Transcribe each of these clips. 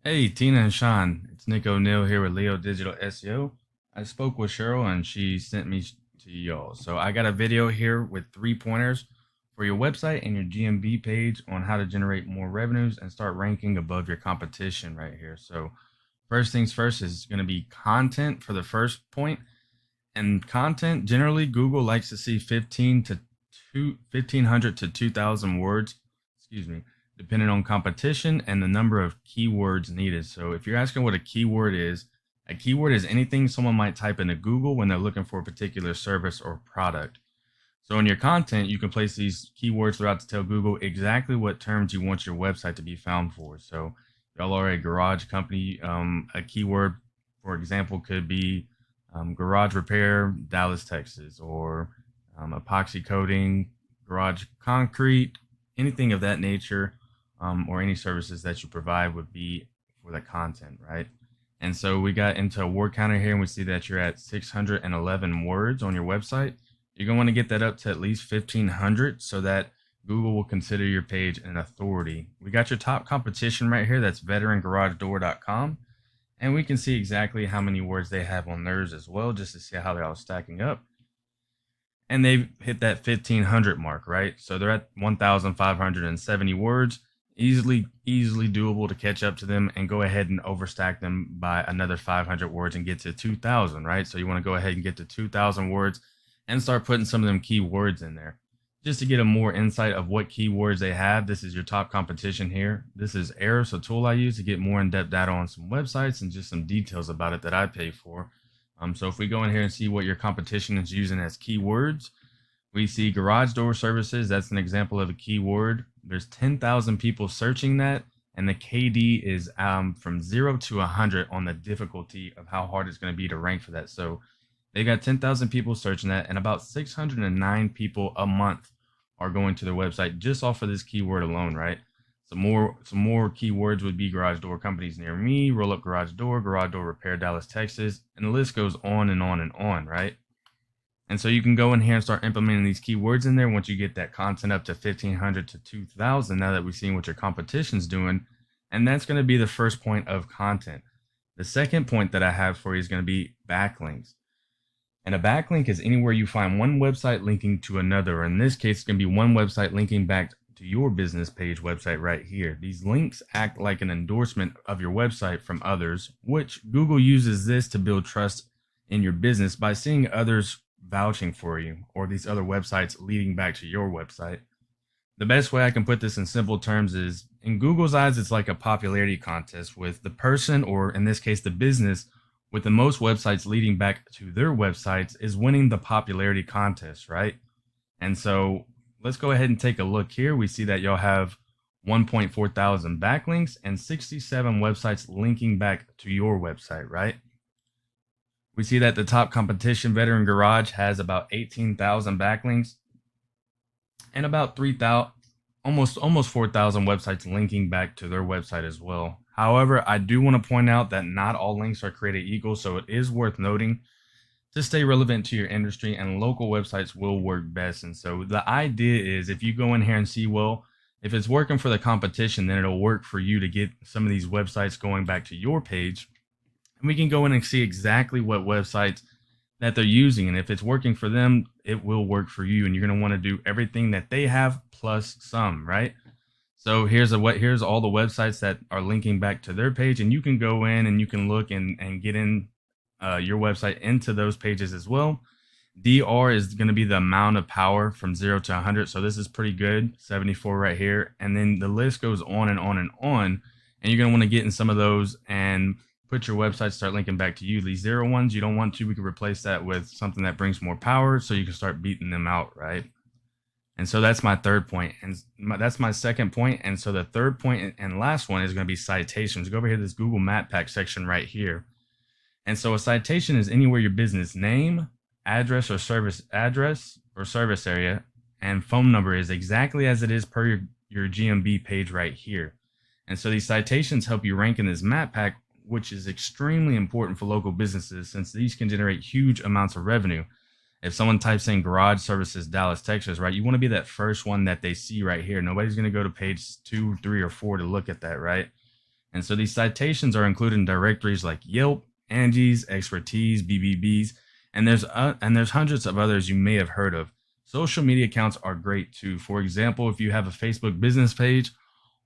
Hey, Tina and Sean, it's Nick O'Neill here with Leo Digital SEO. I spoke with Cheryl and she sent me to y'all. So I got a video here with 3 pointers for your website and your GMB page on how to generate more revenues and start ranking above your competition right here. So first things first is going to be content for the first point. And content, generally Google likes to see 1500 to 2000 words, excuse me, depending on competition and the number of keywords needed. So if you're asking what a keyword is anything someone might type into Google when they're looking for a particular service or product. So in your content, you can place these keywords throughout to tell Google exactly what terms you want your website to be found for. So y'all are a garage company. A keyword, for example, could be garage repair, Dallas, Texas, or epoxy coating, garage concrete, anything of that nature, or any services that you provide would be for the content, right? And so we got into a word counter here, and we see that you're at 611 words on your website. You're going to want to get that up to at least 1,500 so that Google will consider your page an authority. We got your top competition right here. That's veterangaragedoor.com. And we can see exactly how many words they have on theirs as well, just to see how they're all stacking up. And they've hit that 1,500 mark, right? So they're at 1,570 words. Easily doable to catch up to them and go ahead and overstack them by another 500 words and get to 2,000, right? So you want to go ahead and get to 2,000 words and start putting some of them keywords in there just to get a more insight of what keywords they have. This is your top competition here. This is Eris, a tool I use to get more in-depth data on some websites and just some details about it that I pay for. So if we go in here and see what your competition is using as keywords, we see garage door services. That's an example of a keyword. There's 10,000 people searching that, and the KD is from 0 to 100 on the difficulty of how hard it's going to be to rank for that. So they got 10,000 people searching that, and about 609 people a month are going to their website just off of this keyword alone, right? Some more keywords would be garage door companies near me, roll up garage door repair, Dallas, Texas, and the list goes on and on and on, right? And so you can go in here and start implementing these keywords in there once you get that content up to 1,500 to 2,000. Now that we've seen what your competition's doing, and that's going to be the first point of content. The second point that I have for you is going to be backlinks. And a backlink is anywhere you find one website linking to another. In this case, it's going to be one website linking back to your business page website right here. These links act like an endorsement of your website from others, which Google uses this to build trust in your business by seeing others vouching for you or these other websites leading back to your website. The best way I can put this in simple terms is in Google's eyes, it's like a popularity contest with the person, or in this case, the business with the most websites leading back to their websites is winning the popularity contest, right? And so let's go ahead and take a look here. We see that y'all have 1.4 thousand backlinks and 67 websites linking back to your website, right? We see that the top competition, Veteran Garage, has about 18,000 backlinks and about 3,000, almost 4,000 websites linking back to their website as well. However, I do want to point out that not all links are created equal, so it is worth noting to stay relevant to your industry, and local websites will work best. And so the idea is if you go in here and see, well, if it's working for the competition, then it'll work for you to get some of these websites going back to your page. And we can go in and see exactly what websites that they're using. And if it's working for them, it will work for you. And you're going to want to do everything that they have plus some, right? So here's all the websites that are linking back to their page, and you can go in and you can look and get in your website into those pages as well. DR is going to be the amount of power from 0 to 100. So this is pretty good, 74 right here. And then the list goes on and on and on. And you're going to want to get in some of those and put your website, start linking back to you. These 0 ones, you don't want to. We can replace that with something that brings more power so you can start beating them out, right? And so that's my third point. And that's my second point. And so the third point and last one is going to be citations. Go over here to this Google Map Pack section right here. And so a citation is anywhere your business name, address or service area, and phone number is exactly as it is per your GMB page right here. And so these citations help you rank in this map pack, which is extremely important for local businesses since these can generate huge amounts of revenue. If someone types in garage services Dallas, Texas, right, you want to be that first one that they see right here. Nobody's going to go to page 2, 3, or 4 to look at that, right? And so these citations are included in directories like Yelp, Angie's, Expertise, BBB's, and there's hundreds of others you may have heard of. Social media accounts are great too. For example, if you have a Facebook business page,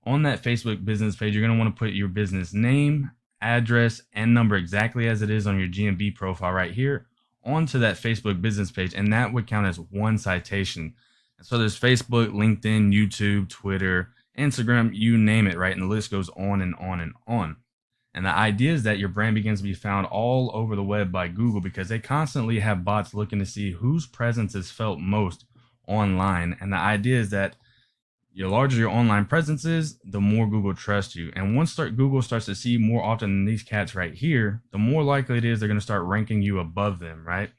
on that Facebook business page, you're going to want to put your business name, address, and number exactly as it is on your GMB profile right here onto that Facebook business page, and that would count as one citation. And so there's Facebook, LinkedIn, YouTube, Twitter, Instagram, you name it, right? And the list goes on and on and on. And the idea is that your brand begins to be found all over the web by Google because they constantly have bots looking to see whose presence is felt most online. And the idea is that the larger your online presence is, the more Google trusts you. And once Google starts to see you more often than these cats right here, the more likely it is they're going to start ranking you above them, right?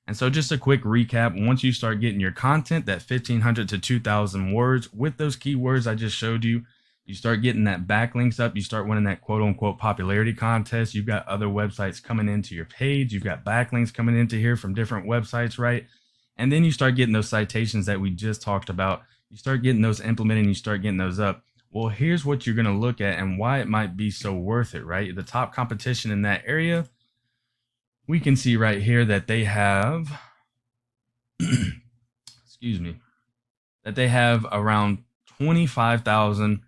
And so just a quick recap, once you start getting your content, that 1,500 to 2,000 words with those keywords I just showed you, you start getting that backlinks up, you start winning that quote unquote popularity contest, you've got other websites coming into your page, you've got backlinks coming into here from different websites, right? And then you start getting those citations that we just talked about. You start getting those implemented, you start getting those up. Well, here's what you're going to look at and why it might be so worth it, right? The top competition in that area, we can see right here that they have, excuse me, that they have around 25,000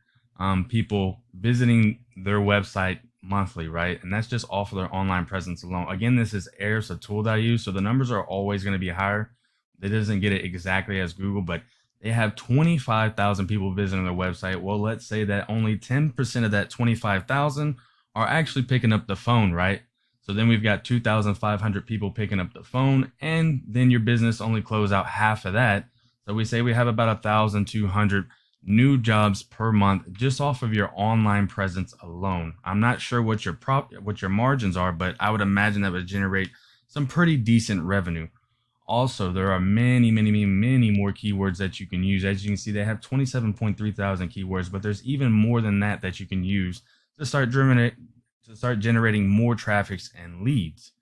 people visiting their website monthly, right? And that's just off of their online presence alone. Again, this is Air's a tool that I use, so the numbers are always going to be higher. It doesn't get it exactly as Google, but they have 25,000 people visiting their website. Well, let's say that only 10% of that 25,000 are actually picking up the phone, right? So then we've got 2,500 people picking up the phone, and then your business only close out half of that. So we say we have about 1,200 new jobs per month just off of your online presence alone. I'm not sure what your margins are, but I would imagine that would generate some pretty decent revenue. Also, there are many more keywords that you can use. As you can see, they have 27.3 thousand keywords, but there's even more than that that you can use to start generating more traffics and leads.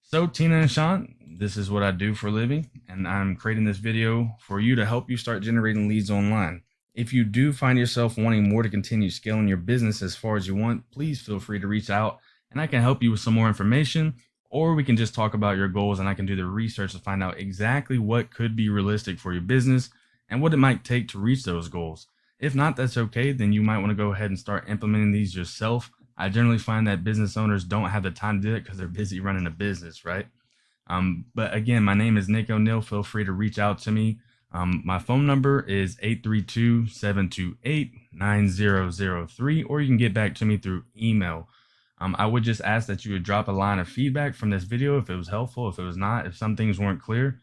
So Tina and Sean, this is what I do for a living, and I'm creating this video for you to help you start generating leads online. If you do find yourself wanting more to continue scaling your business as far as you want, please feel free to reach out and I can help you with some more information, or we can just talk about your goals and I can do the research to find out exactly what could be realistic for your business and what it might take to reach those goals. If not, that's okay. Then you might want to go ahead and start implementing these yourself. I generally find that business owners don't have the time to do it because they're busy running a business, right? But again, my name is Nick O'Neill. Feel free to reach out to me. My phone number is 832-728-9003, or you can get back to me through email. I would just ask that you would drop a line of feedback from this video if it was helpful, if it was not, if some things weren't clear.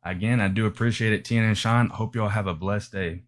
Again, I do appreciate it, Tina and Sean. Hope you all have a blessed day.